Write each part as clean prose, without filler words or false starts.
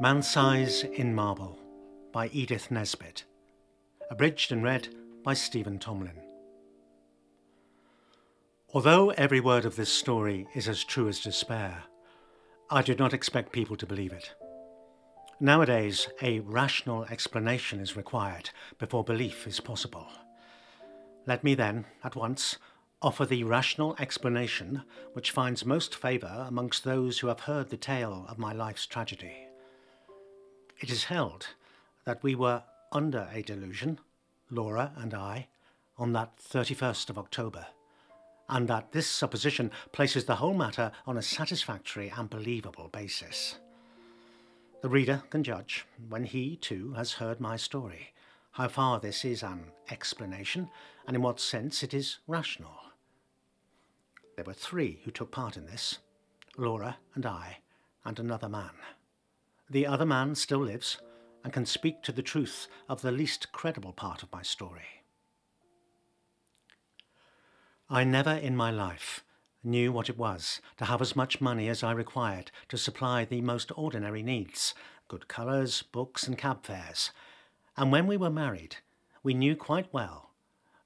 Man-Size in Marble by Edith Nesbit. Abridged and read by Stephen Tomlin. Although every word of this story is as true as despair, I did not expect people to believe it. Nowadays, a rational explanation is required before belief is possible. Let me then, at once, offer the rational explanation which finds most favour amongst those who have heard the tale of my life's tragedy. It is held that we were under a delusion, Laura and I, on that 31st of October, and that this supposition places the whole matter on a satisfactory and believable basis. The reader can judge, when he, too, has heard my story, how far this is an explanation and in what sense it is rational. There were three who took part in this, Laura and I, and another man. The other man still lives and can speak to the truth of the least credible part of my story. I never in my life knew what it was to have as much money as I required to supply the most ordinary needs, good colours, books and cab fares. And when we were married, we knew quite well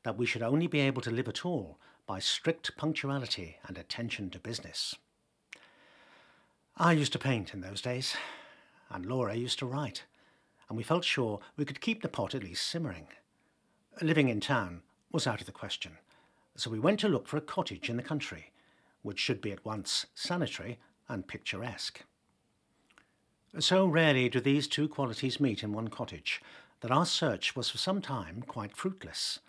that we should only be able to live at all by strict punctuality and attention to business. I used to paint in those days, and Laura used to write, and we felt sure we could keep the pot at least simmering. Living in town was out of the question, so we went to look for a cottage in the country, which should be at once sanitary and picturesque. So rarely do these two qualities meet in one cottage that our search was for some time quite fruitless.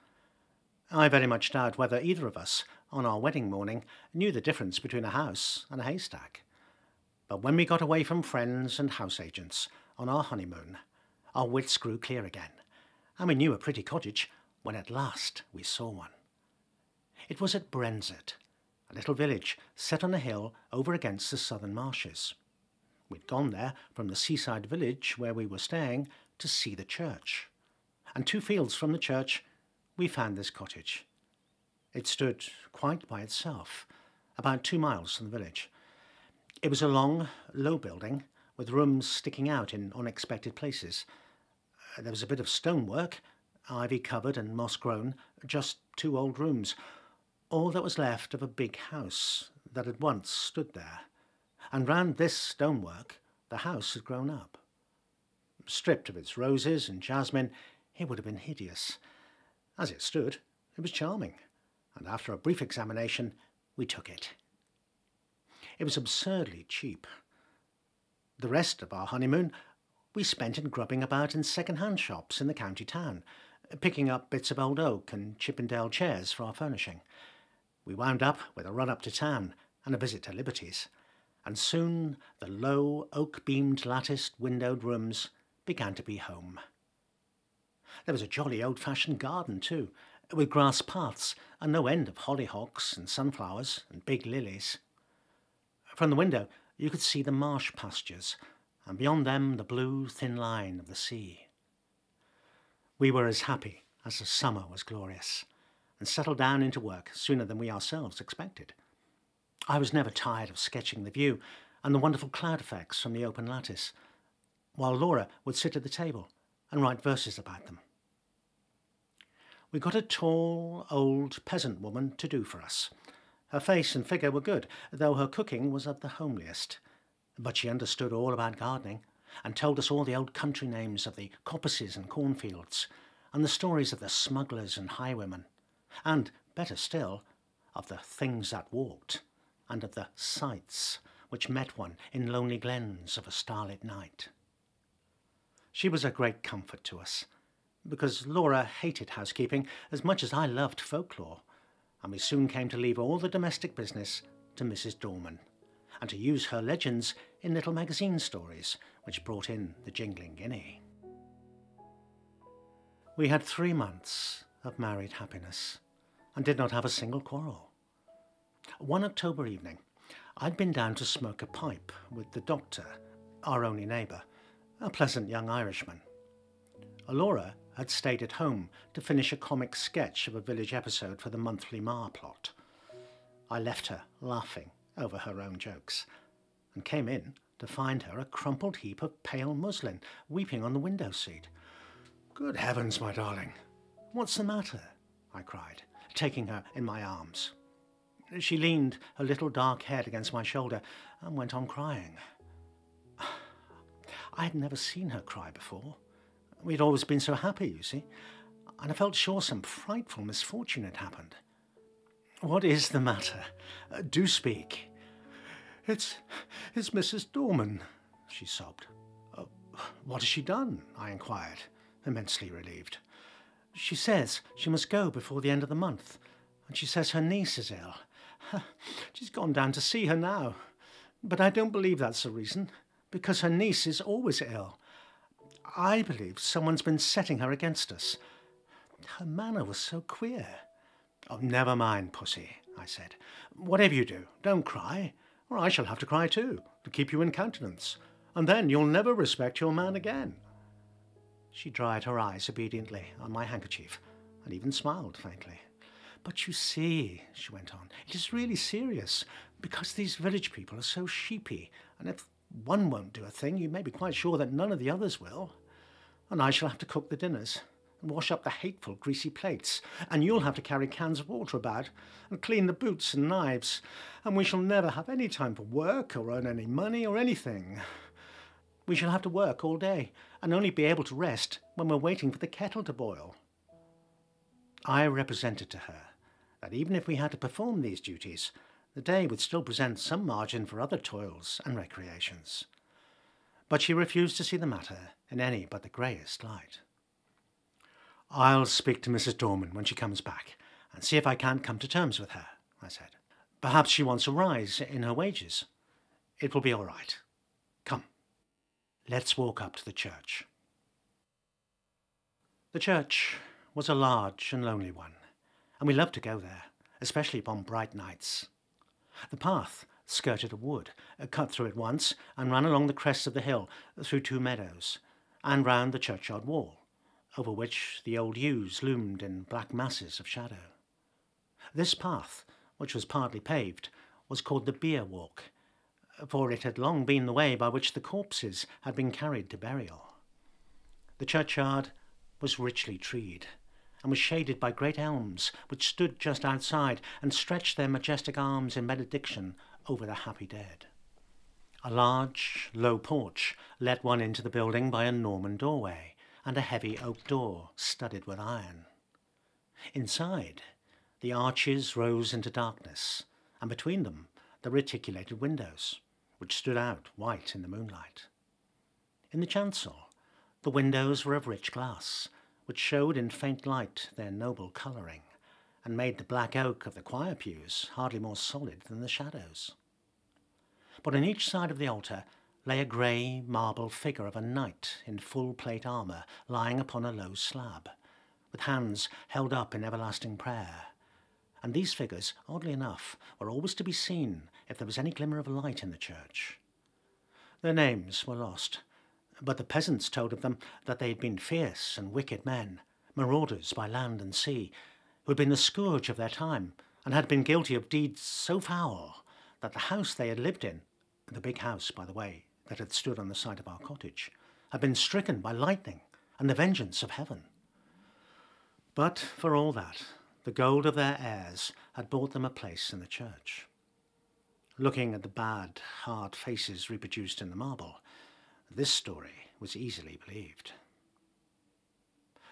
I very much doubt whether either of us, on our wedding morning, knew the difference between a house and a haystack. But when we got away from friends and house agents on our honeymoon, our wits grew clear again, and we knew a pretty cottage when at last we saw one. It was at Brenzett, a little village set on a hill over against the southern marshes. We'd gone there from the seaside village where we were staying to see the church, and 2 fields from the church we found this cottage. It stood quite by itself, about 2 miles from the village. It was a long, low building with rooms sticking out in unexpected places. There was a bit of stonework, ivy-covered and moss-grown, just 2 old rooms, all that was left of a big house that had once stood there. And round this stonework the house had grown up. Stripped of its roses and jasmine, it would have been hideous. As it stood, it was charming, and after a brief examination, we took it. It was absurdly cheap. The rest of our honeymoon we spent in grubbing about in second-hand shops in the county town, picking up bits of old oak and Chippendale chairs for our furnishing. We wound up with a run up to town and a visit to Liberty's, and soon the low, oak-beamed, latticed, windowed rooms began to be home. There was a jolly old-fashioned garden too, with grass paths and no end of hollyhocks and sunflowers and big lilies. From the window you could see the marsh pastures, and beyond them the blue, thin line of the sea. We were as happy as the summer was glorious, and settled down into work sooner than we ourselves expected. I was never tired of sketching the view and the wonderful cloud effects from the open lattice, while Laura would sit at the table and write verses about them. We got a tall, old peasant woman to do for us. Her face and figure were good, though her cooking was of the homeliest. But she understood all about gardening, and told us all the old country names of the coppices and cornfields, and the stories of the smugglers and highwaymen, and, better still, of the things that walked, and of the sights which met one in lonely glens of a starlit night. She was a great comfort to us, because Laura hated housekeeping as much as I loved folklore, and we soon came to leave all the domestic business to Mrs. Dorman, and to use her legends in little magazine stories which brought in the jingling guinea. We had 3 months of married happiness, and did not have a single quarrel. One October evening, I'd been down to smoke a pipe with the doctor, our only neighbour, a pleasant young Irishman. Laura had stayed at home to finish a comic sketch of a village episode for the monthly Mar plot. I left her laughing over her own jokes, and came in to find her a crumpled heap of pale muslin weeping on the window seat. "Good heavens, my darling, what's the matter?" I cried, taking her in my arms. She leaned her little dark head against my shoulder and went on crying. I had never seen her cry before. We had always been so happy, you see, and I felt sure some frightful misfortune had happened. "What is the matter? Do speak." It's Mrs. Dorman," she sobbed. "What has she done?" I inquired, immensely relieved. "She says she must go before the end of the month, and she says her niece is ill. She's gone down to see her now, but I don't believe that's the reason, because her niece is always ill. I believe someone's been setting her against us. Her manner was so queer." "Oh, never mind, Pussy," I said. "Whatever you do, don't cry, or I shall have to cry too, to keep you in countenance, and then you'll never respect your man again." She dried her eyes obediently on my handkerchief, and even smiled faintly. "But you see," she went on, "it is really serious, because these village people are so sheepy, and if one won't do a thing, you may be quite sure that none of the others will. And I shall have to cook the dinners, and wash up the hateful greasy plates, and you'll have to carry cans of water about, and clean the boots and knives, and we shall never have any time for work, or earn any money, or anything. We shall have to work all day, and only be able to rest when we're waiting for the kettle to boil." I represented to her that even if we had to perform these duties, the day would still present some margin for other toils and recreations. But she refused to see the matter in any but the greyest light. "I'll speak to Mrs. Dorman when she comes back, and see if I can't come to terms with her," I said. "Perhaps she wants a rise in her wages. It will be all right. Come, let's walk up to the church." The church was a large and lonely one, and we loved to go there, especially upon bright nights. The path skirted a wood, cut through it once, and ran along the crest of the hill through 2 meadows, and round the churchyard wall, over which the old yews loomed in black masses of shadow. This path, which was partly paved, was called the bier walk, for it had long been the way by which the corpses had been carried to burial. The churchyard was richly treed, and was shaded by great elms, which stood just outside and stretched their majestic arms in benediction over the happy dead. A large, low porch let one into the building by a Norman doorway, and a heavy oak door studded with iron. Inside, the arches rose into darkness, and between them the reticulated windows, which stood out white in the moonlight. In the chancel, the windows were of rich glass, which showed in faint light their noble colouring, and made the black oak of the choir pews hardly more solid than the shadows. But on each side of the altar lay a grey marble figure of a knight in full plate armour, lying upon a low slab, with hands held up in everlasting prayer. And these figures, oddly enough, were always to be seen if there was any glimmer of light in the church. Their names were lost, but the peasants told of them that they had been fierce and wicked men, marauders by land and sea, who had been the scourge of their time, and had been guilty of deeds so foul that the house they had lived in, the big house, by the way, that had stood on the site of our cottage, had been stricken by lightning and the vengeance of heaven. But for all that, the gold of their heirs had bought them a place in the church. Looking at the bad, hard faces reproduced in the marble, this story was easily believed.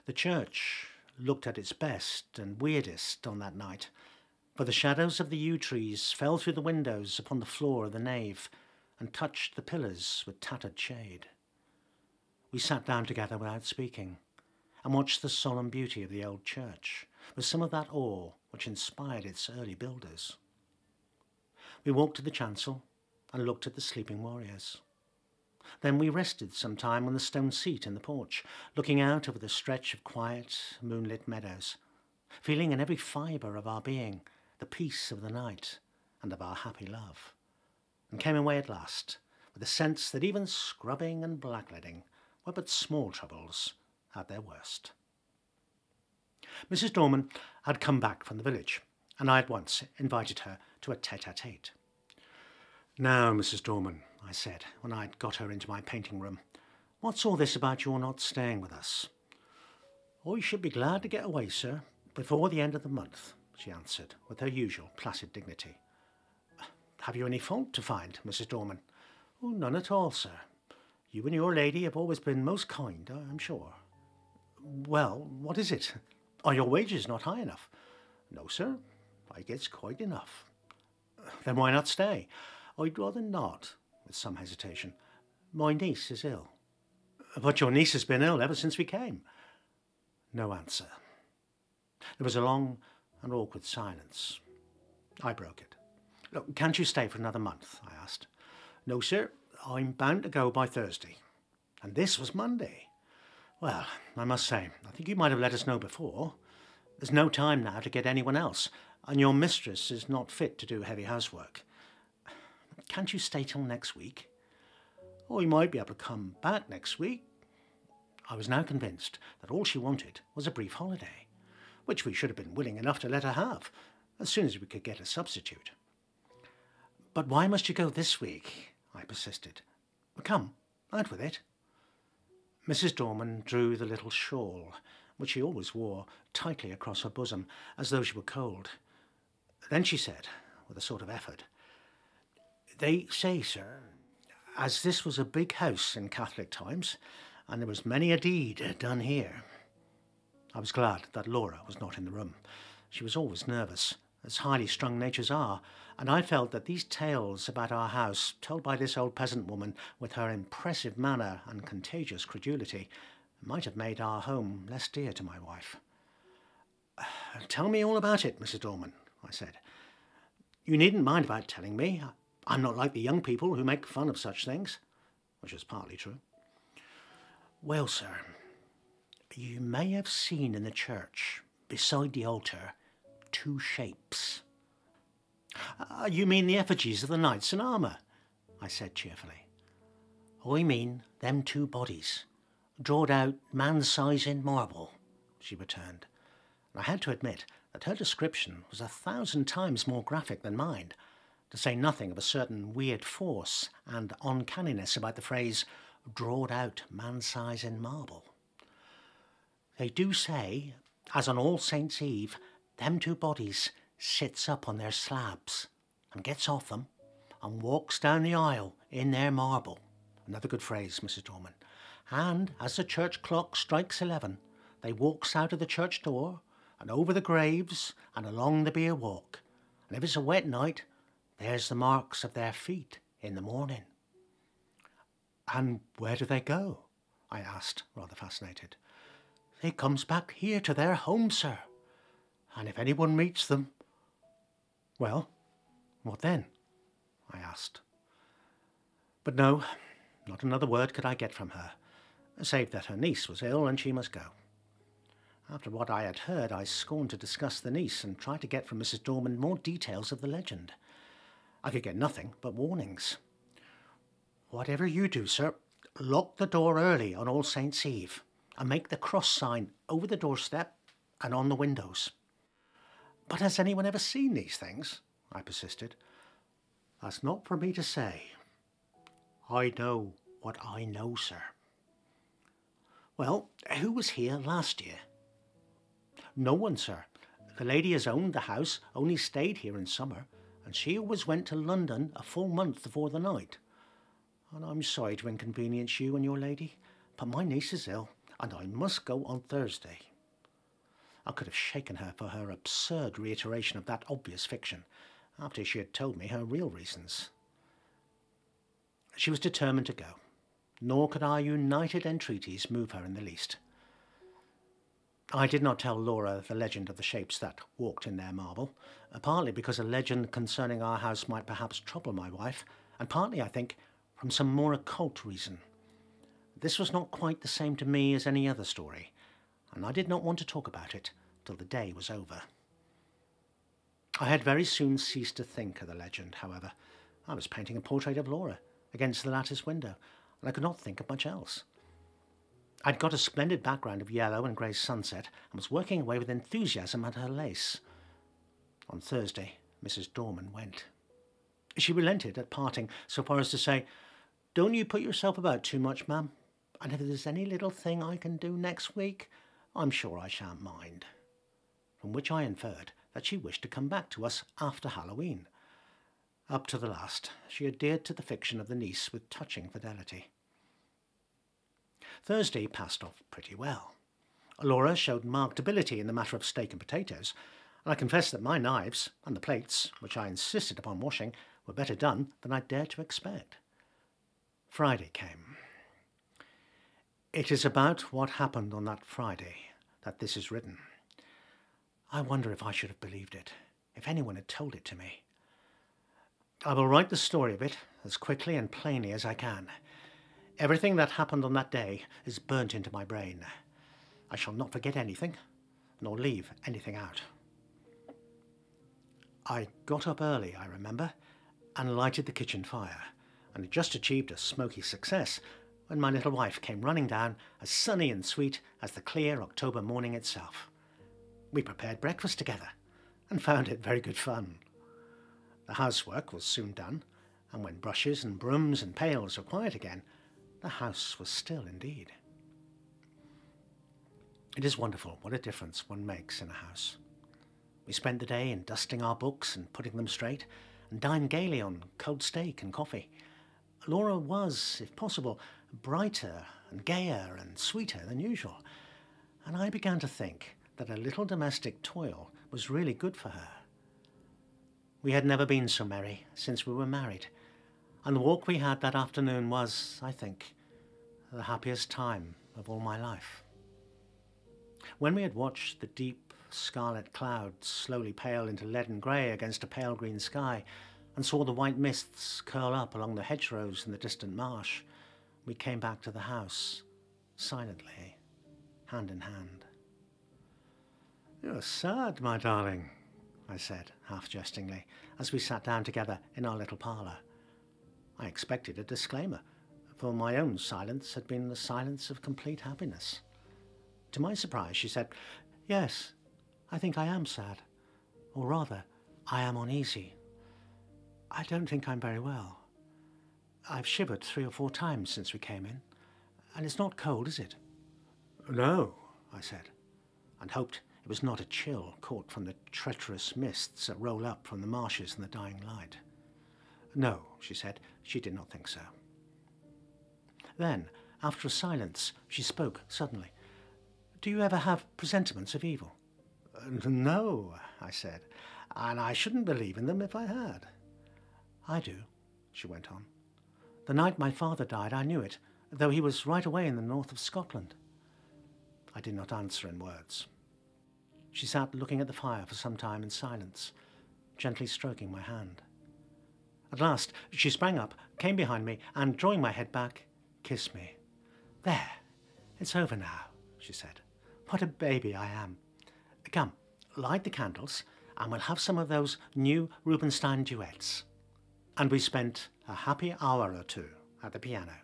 The church looked at its best and weirdest on that night, for the shadows of the yew trees fell through the windows upon the floor of the nave and touched the pillars with tattered shade. We sat down together without speaking, and watched the solemn beauty of the old church, with some of that awe which inspired its early builders. We walked to the chancel and looked at the sleeping warriors. Then we rested some time on the stone seat in the porch, looking out over the stretch of quiet, moonlit meadows, feeling in every fibre of our being the peace of the night and of our happy love, and came away at last with the sense that even scrubbing and blackleading were but small troubles at their worst. Mrs. Dorman had come back from the village, and I at once invited her to a tete-a-tete. "Now, Mrs. Dorman," I said, when I'd got her into my painting room. "What's all this about your not staying with us?" "I should be glad to get away, sir, before the end of the month," she answered, with her usual placid dignity. "Have you any fault to find, Mrs. Dorman?" "Oh, none at all, sir. You and your lady have always been most kind, I'm sure." "Well, what is it? Are your wages not high enough?" "No, sir. I gets quite enough." "Then why not stay?" "I'd rather not," with some hesitation. "My niece is ill." "But your niece has been ill ever since we came." No answer. There was a long and awkward silence. I broke it. "Look, can't you stay for another month?" I asked. "No, sir. I'm bound to go by Thursday." And this was Monday. Well, I must say, I think you might have let us know before. There's no time now to get anyone else, and your mistress is not fit to do heavy housework. Can't you stay till next week?" "Oh, you might be able to come back next week." I was now convinced that all she wanted was a brief holiday, which we should have been willing enough to let her have, as soon as we could get a substitute. "But why must you go this week?" I persisted. "Come, out with it." Mrs. Dorman drew the little shawl, which she always wore, tightly across her bosom, as though she were cold. Then she said, with a sort of effort, "They say, sir, as this was a big house in Catholic times, and there was many a deed done here." I was glad that Laura was not in the room. She was always nervous, as highly strung natures are, and I felt that these tales about our house, told by this old peasant woman with her impressive manner and contagious credulity, might have made our home less dear to my wife. "Tell me all about it, Mrs. Dorman," I said. "You needn't mind about telling me. I'm not like the young people who make fun of such things," which was partly true. "Well, sir, you may have seen in the church, beside the altar, 2 shapes." You mean the effigies of the knights in armour?" I said cheerfully. "I mean them 2 bodies, drawed out man-size in marble," she returned. And I had to admit that her description was 1,000 times more graphic than mine, to say nothing of a certain weird force and uncanniness about the phrase, "drawed out man-size in marble." "They do say, as on All Saints' Eve, them 2 bodies sits up on their slabs and gets off them and walks down the aisle in their marble." Another good phrase, Mrs. Dorman. "And as the church clock strikes 11, they walks out of the church door and over the graves and along the bier walk. And if it's a wet night, there's the marks of their feet in the morning." "And where do they go?" I asked, rather fascinated. "They comes back here to their home, sir. And if anyone meets them—" "Well, what then?" I asked. But no, not another word could I get from her, save that her niece was ill and she must go. After what I had heard, I scorned to discuss the niece and tried to get from Mrs. Dorman more details of the legend. I could get nothing but warnings. "Whatever you do, sir, lock the door early on All Saints' Eve and make the cross sign over the doorstep and on the windows." "But has anyone ever seen these things?" I persisted. "That's not for me to say. I know what I know, sir." "Well, who was here last year?" "No one, sir. The lady as owned the house only stayed here in summer, and she always went to London a full month before the night. And I'm sorry to inconvenience you and your lady, but my niece is ill, and I must go on Thursday." I could have shaken her for her absurd reiteration of that obvious fiction, after she had told me her real reasons. She was determined to go, nor could our united entreaties move her in the least. I did not tell Laura the legend of the shapes that walked in their marble, partly because a legend concerning our house might perhaps trouble my wife, and partly, I think, from some more occult reason. This was not quite the same to me as any other story, and I did not want to talk about it till the day was over. I had very soon ceased to think of the legend, however. I was painting a portrait of Laura against the lattice window, and I could not think of much else. I'd got a splendid background of yellow and grey sunset, and was working away with enthusiasm at her lace. On Thursday, Mrs. Dorman went. She relented at parting so far as to say, Don't you put yourself about too much, ma'am. And if there's any little thing I can do next week, I'm sure I shan't mind. From which I inferred that she wished to come back to us after Halloween. Up to the last, she adhered to the fiction of the niece with touching fidelity. Thursday passed off pretty well. Laura showed marked ability in the matter of steak and potatoes, and I confess that my knives and the plates, which I insisted upon washing, were better done than I dared to expect. Friday came. It is about what happened on that Friday that this is written. I wonder if I should have believed it, if anyone had told it to me. I will write the story of it as quickly and plainly as I can. Everything that happened on that day is burnt into my brain. I shall not forget anything, nor leave anything out. I got up early, I remember, and lighted the kitchen fire, and had just achieved a smoky success when my little wife came running down, as sunny and sweet as the clear October morning itself. We prepared breakfast together, and found it very good fun. The housework was soon done, and when brushes and brooms and pails were quiet again, the house was still indeed. It is wonderful what a difference one makes in a house. We spent the day in dusting our books and putting them straight, and dined gaily on cold steak and coffee. Laura was, if possible, brighter and gayer and sweeter than usual, and I began to think that a little domestic toil was really good for her. We had never been so merry since we were married, and the walk we had that afternoon was, I think, the happiest time of all my life. When we had watched the deep scarlet clouds slowly pale into leaden grey against a pale green sky, and saw the white mists curl up along the hedgerows in the distant marsh, we came back to the house, silently, hand in hand. "You're sad, my darling," I said, half jestingly, as we sat down together in our little parlour. I expected a disclaimer, for my own silence had been the silence of complete happiness. To my surprise, she said, "Yes, I think I am sad. Or rather, I am uneasy. I don't think I'm very well. I've shivered 3 or 4 times since we came in, and it's not cold, is it?" "No," I said, and hoped it was not a chill caught from the treacherous mists that roll up from the marshes in the dying light. "No," she said, she did not think so. Then, after a silence, she spoke suddenly. "Do you ever have presentiments of evil?" "No," I said, "and I shouldn't believe in them if I had." "I do," she went on. "The night my father died, I knew it, though he was right away in the north of Scotland." I did not answer in words. She sat looking at the fire for some time in silence, gently stroking my hand. At last she sprang up, came behind me, and, drawing my head back, kissed me. "There, it's over now," she said. "What a baby I am. Come, light the candles, and we'll have some of those new Rubinstein duets." And we spent a happy hour or 2 at the piano.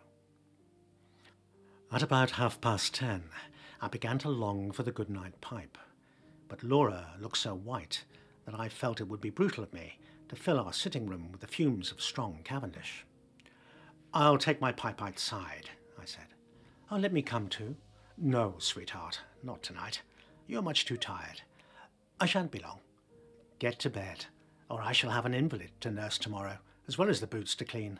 At about 10:30, I began to long for the good-night pipe, but Laura looked so white that I felt it would be brutal of me to fill our sitting room with the fumes of strong Cavendish. "I'll take my pipe outside," I said. "Oh, let me come too." "No, sweetheart, not tonight. You're much too tired. I shan't be long. Get to bed, or I shall have an invalid to nurse tomorrow, as well as the boots to clean."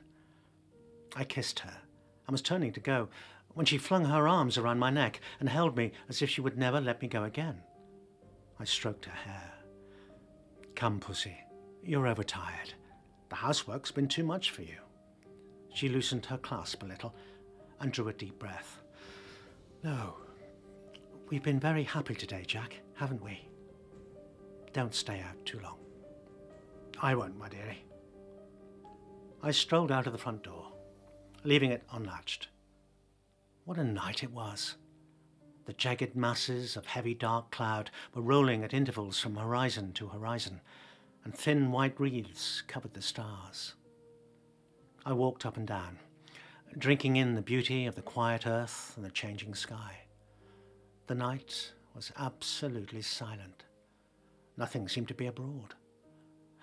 I kissed her, and was turning to go, when she flung her arms around my neck and held me as if she would never let me go again. I stroked her hair. "Come, pussy, you're overtired. The housework's been too much for you." She loosened her clasp a little and drew a deep breath. "No, we've been very happy today, Jack, haven't we? Don't stay out too long." "I won't, my dearie." I strolled out of the front door, leaving it unlatched. What a night it was! The jagged masses of heavy dark cloud were rolling at intervals from horizon to horizon, and thin white wreaths covered the stars. I walked up and down, drinking in the beauty of the quiet earth and the changing sky. The night was absolutely silent. Nothing seemed to be abroad.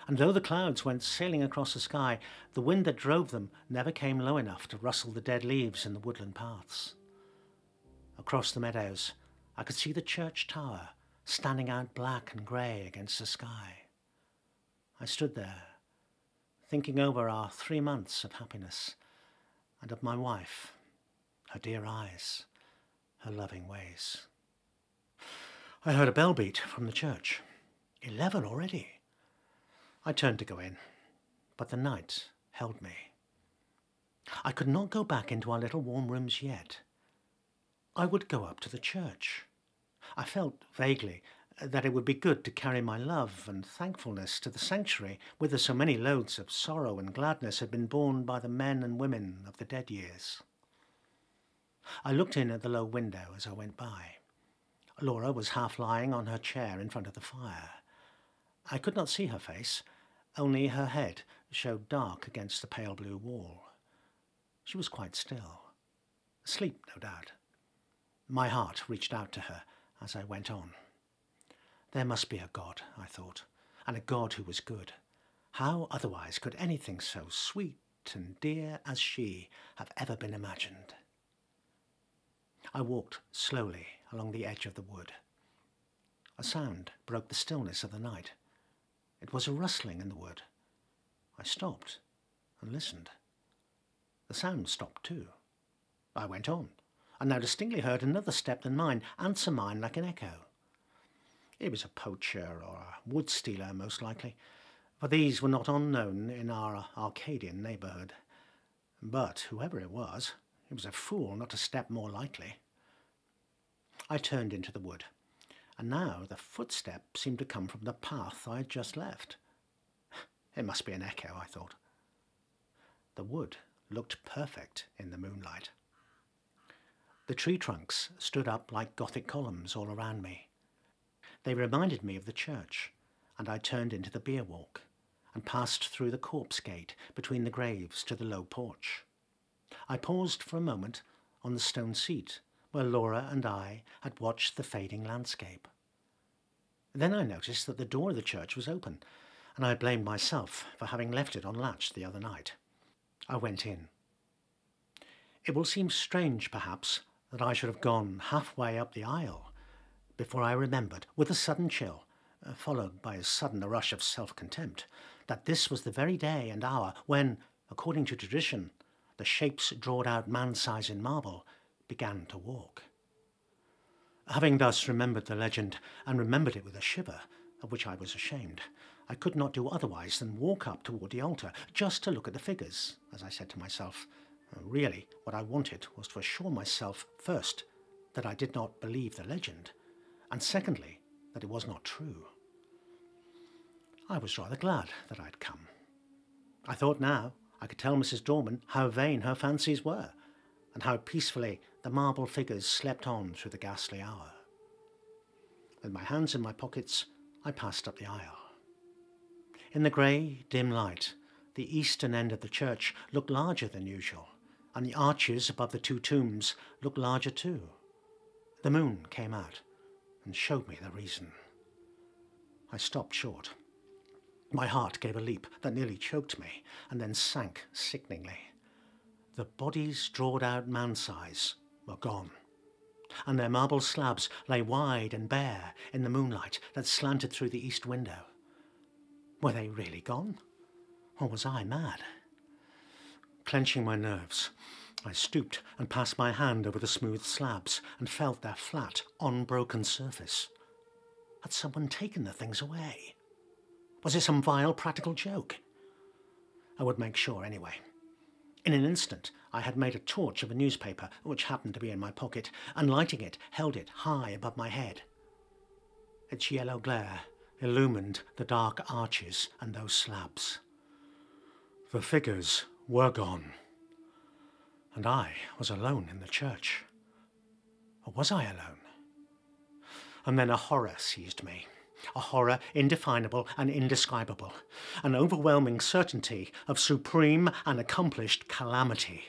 and though the clouds went sailing across the sky, the wind that drove them never came low enough to rustle the dead leaves in the woodland paths. Across the meadows, I could see the church tower standing out black and grey against the sky. I stood there, thinking over our 3 months of happiness, and of my wife, her dear eyes, her loving ways. I heard a bell beat from the church. 11 already. I turned to go in, but the night held me. I could not go back into our little warm rooms yet. I would go up to the church. I felt vaguely that it would be good to carry my love and thankfulness to the sanctuary whither so many loads of sorrow and gladness had been borne by the men and women of the dead years. I looked in at the low window as I went by. Laura was half lying on her chair in front of the fire. I could not see her face, only her head showed dark against the pale blue wall. She was quite still, asleep no doubt. My heart reached out to her as I went on. There must be a God, I thought, and a God who was good. How otherwise could anything so sweet and dear as she have ever been imagined? I walked slowly along the edge of the wood. A sound broke the stillness of the night. It was a rustling in the wood. I stopped and listened. The sound stopped too. I went on, and now distinctly heard another step than mine answer mine like an echo. It was a poacher or a wood stealer, most likely, for these were not unknown in our Arcadian neighbourhood. But whoever it was a fool not to step more lightly. I turned into the wood, and now the footsteps seemed to come from the path I had just left. It must be an echo, I thought. The wood looked perfect in the moonlight. The tree trunks stood up like Gothic columns all around me. They reminded me of the church, and I turned into the bier walk and passed through the corpse gate between the graves to the low porch. I paused for a moment on the stone seat where Laura and I had watched the fading landscape. Then I noticed that the door of the church was open, and I blamed myself for having left it unlatched the other night. I went in. It will seem strange, perhaps, that I should have gone halfway up the aisle before I remembered, with a sudden chill, followed by as sudden a rush of self-contempt, that this was the very day and hour when, according to tradition, the shapes drawn out man-size in marble began to walk. Having thus remembered the legend, and remembered it with a shiver, of which I was ashamed, I could not do otherwise than walk up toward the altar, just to look at the figures, as I said to myself. Really, what I wanted was to assure myself, first, that I did not believe the legend, and secondly, that it was not true. I was rather glad that I'd come. I thought now I could tell Mrs. Dorman how vain her fancies were, and how peacefully the marble figures slept on through the ghastly hour. With my hands in my pockets, I passed up the aisle. In the grey, dim light, the eastern end of the church looked larger than usual, and the arches above the two tombs looked larger too. The moon came out and showed me the reason. I stopped short. My heart gave a leap that nearly choked me, and then sank sickeningly. The bodies drawn out man-size were gone, and their marble slabs lay wide and bare in the moonlight that slanted through the east window. Were they really gone, or was I mad? Clenching my nerves, I stooped and passed my hand over the smooth slabs and felt their flat, unbroken surface. Had someone taken the things away? Was it some vile practical joke? I would make sure anyway. In an instant, I had made a torch of a newspaper, which happened to be in my pocket, and lighting it, held it high above my head. Its yellow glare illumined the dark arches and those slabs. The figures were gone, and I was alone in the church. Or was I alone? And then a horror seized me. A horror indefinable and indescribable, an overwhelming certainty of supreme and accomplished calamity.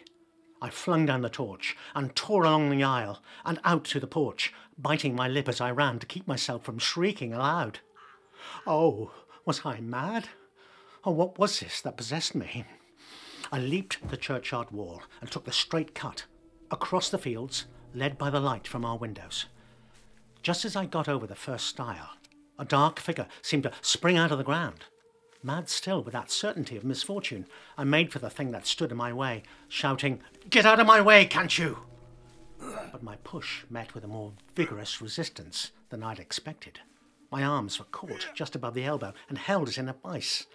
I flung down the torch and tore along the aisle and out to the porch, biting my lip as I ran to keep myself from shrieking aloud. Oh, was I mad? Oh, what was this that possessed me? I leaped the churchyard wall and took the straight cut across the fields, led by the light from our windows. Just as I got over the first stile, a dark figure seemed to spring out of the ground. Mad still with that certainty of misfortune, I made for the thing that stood in my way, shouting, "Get out of my way, can't you?" But my push met with a more vigorous resistance than I'd expected. My arms were caught just above the elbow and held as in a vice,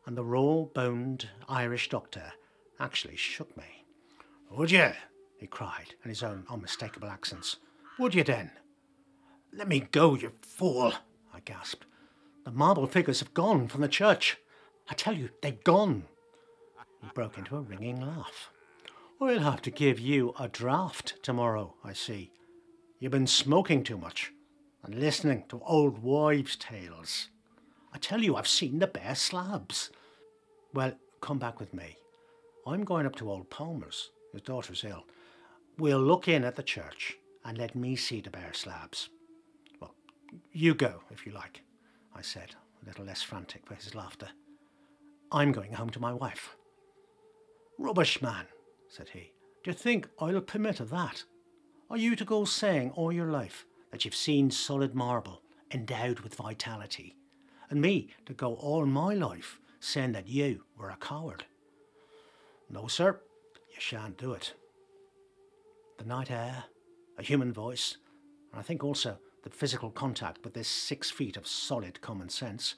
and the raw-boned Irish doctor actually shook me. "Would you?" he cried in his own unmistakable accents. "Would you then?" "Let me go, you fool," I gasped. "The marble figures have gone from the church. I tell you, they've gone." He broke into a ringing laugh. "I'll have to give you a draft tomorrow, I see. You've been smoking too much and listening to old wives' tales. I tell you, I've seen the bare slabs." "Well, come back with me. I'm going up to old Palmer's. His daughter's ill. We'll look in at the church and let me see the bare slabs." "Well, you go, if you like," I said, a little less frantic for his laughter. "I'm going home to my wife." "Rubbish, man," said he. "Do you think I'll permit of that? Are you to go saying all your life that you've seen solid marble endowed with vitality, and me to go all my life saying that you were a coward? No, sir, you shan't do it." The night air, a human voice, and I think also the physical contact with this 6 feet of solid common sense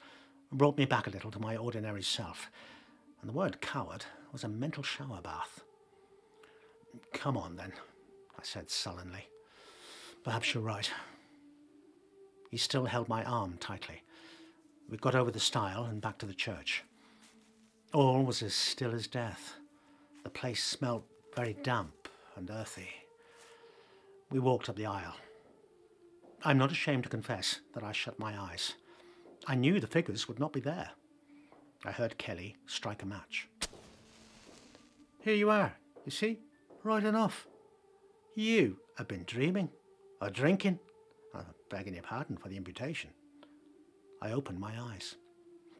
brought me back a little to my ordinary self, and the word coward was a mental shower bath. "Come on, then," I said sullenly. "Perhaps you're right." He still held my arm tightly. We got over the stile and back to the church. All was as still as death. The place smelt very damp and earthy. We walked up the aisle. I'm not ashamed to confess that I shut my eyes. I knew the figures would not be there. I heard Kelly strike a match. "Here you are, you see, right enough. You have been dreaming, or drinking. I'm begging your pardon for the imputation." I opened my eyes.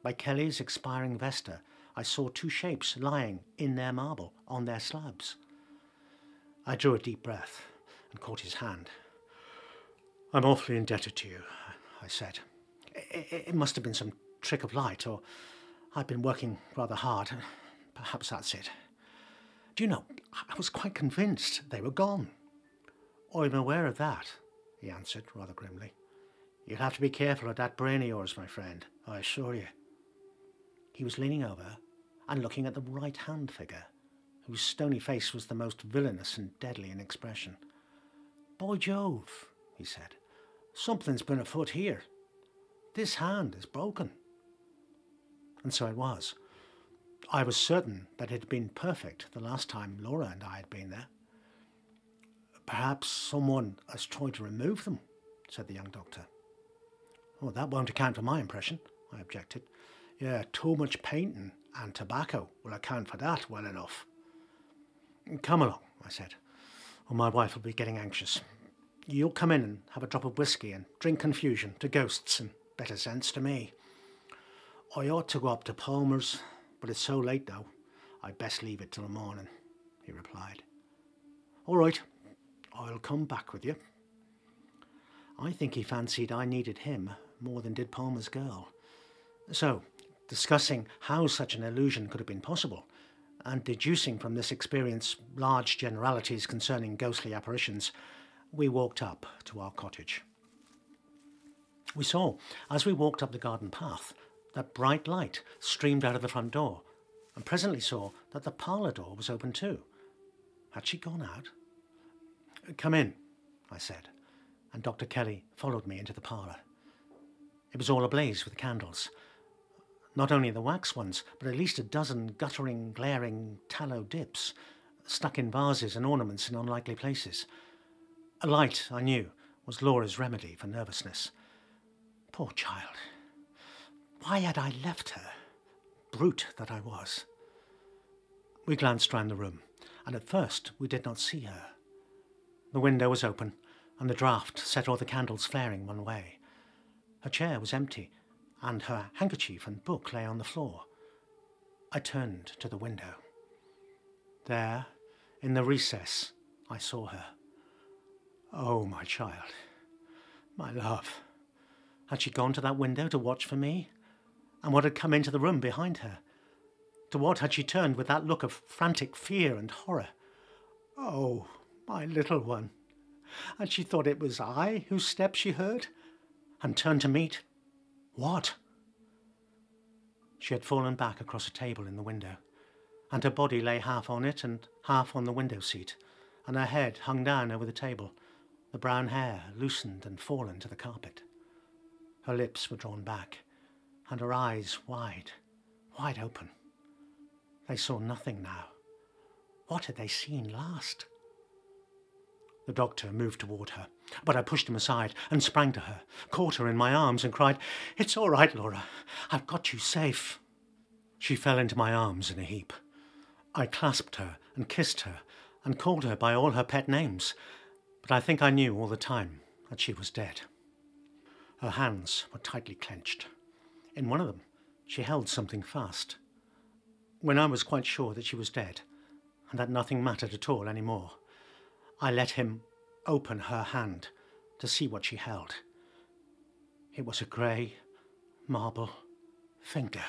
By Kelly's expiring vesta, I saw 2 shapes lying in their marble on their slabs. I drew a deep breath and caught his hand. "I'm awfully indebted to you," I said. It must have been some trick of light, or I've been working rather hard. Perhaps that's it. Do you know, I was quite convinced they were gone." "I'm aware of that," he answered rather grimly. "You'll have to be careful of that brain of yours, my friend, I assure you." He was leaning over and looking at the right-hand figure, whose stony face was the most villainous and deadly in expression. "By Jove," he said, "something's been afoot here. This hand is broken." And so it was. I was certain that it had been perfect the last time Laura and I had been there. "Perhaps someone has tried to remove them," said the young doctor. "Oh, that won't account for my impression," I objected. "Yeah, too much painting and tobacco will account for that well enough." "Come along," I said, "or my wife will be getting anxious. You'll come in and have a drop of whiskey and drink confusion to ghosts and better sense to me. I ought to go up to Palmer's, but it's so late now, I'd best leave it till the morning," he replied. "All right, I'll come back with you." I think he fancied I needed him more than did Palmer's girl. So, discussing how such an illusion could have been possible, and deducing from this experience large generalities concerning ghostly apparitions, we walked up to our cottage. We saw, as we walked up the garden path, that bright light streamed out of the front door, and presently saw that the parlour door was open too. Had she gone out? "Come in," I said, and Dr. Kelly followed me into the parlour. It was all ablaze with candles. Not only the wax ones, but at least a dozen guttering, glaring tallow dips, stuck in vases and ornaments in unlikely places. A light, I knew, was Laura's remedy for nervousness. Poor child. Why had I left her? Brute that I was. We glanced round the room, and at first we did not see her. The window was open, and the draught set all the candles flaring one way. Her chair was empty, and her handkerchief and book lay on the floor. I turned to the window. There, in the recess, I saw her. Oh, my child, my love. Had she gone to that window to watch for me? And what had come into the room behind her? To what had she turned with that look of frantic fear and horror? Oh, my little one. Had she thought it was I whose steps she heard? And turned to meet what? She had fallen back across a table in the window, and her body lay half on it and half on the window seat, and her head hung down over the table, the brown hair loosened and fallen to the carpet. Her lips were drawn back, and her eyes wide, wide open. They saw nothing now. What had they seen last? The doctor moved toward her, but I pushed him aside and sprang to her, caught her in my arms and cried, "It's all right, Laura. I've got you safe." She fell into my arms in a heap. I clasped her and kissed her and called her by all her pet names, but I think I knew all the time that she was dead. Her hands were tightly clenched. In one of them, she held something fast. When I was quite sure that she was dead and that nothing mattered at all anymore, I let him open her hand to see what she held. It was a grey marble finger.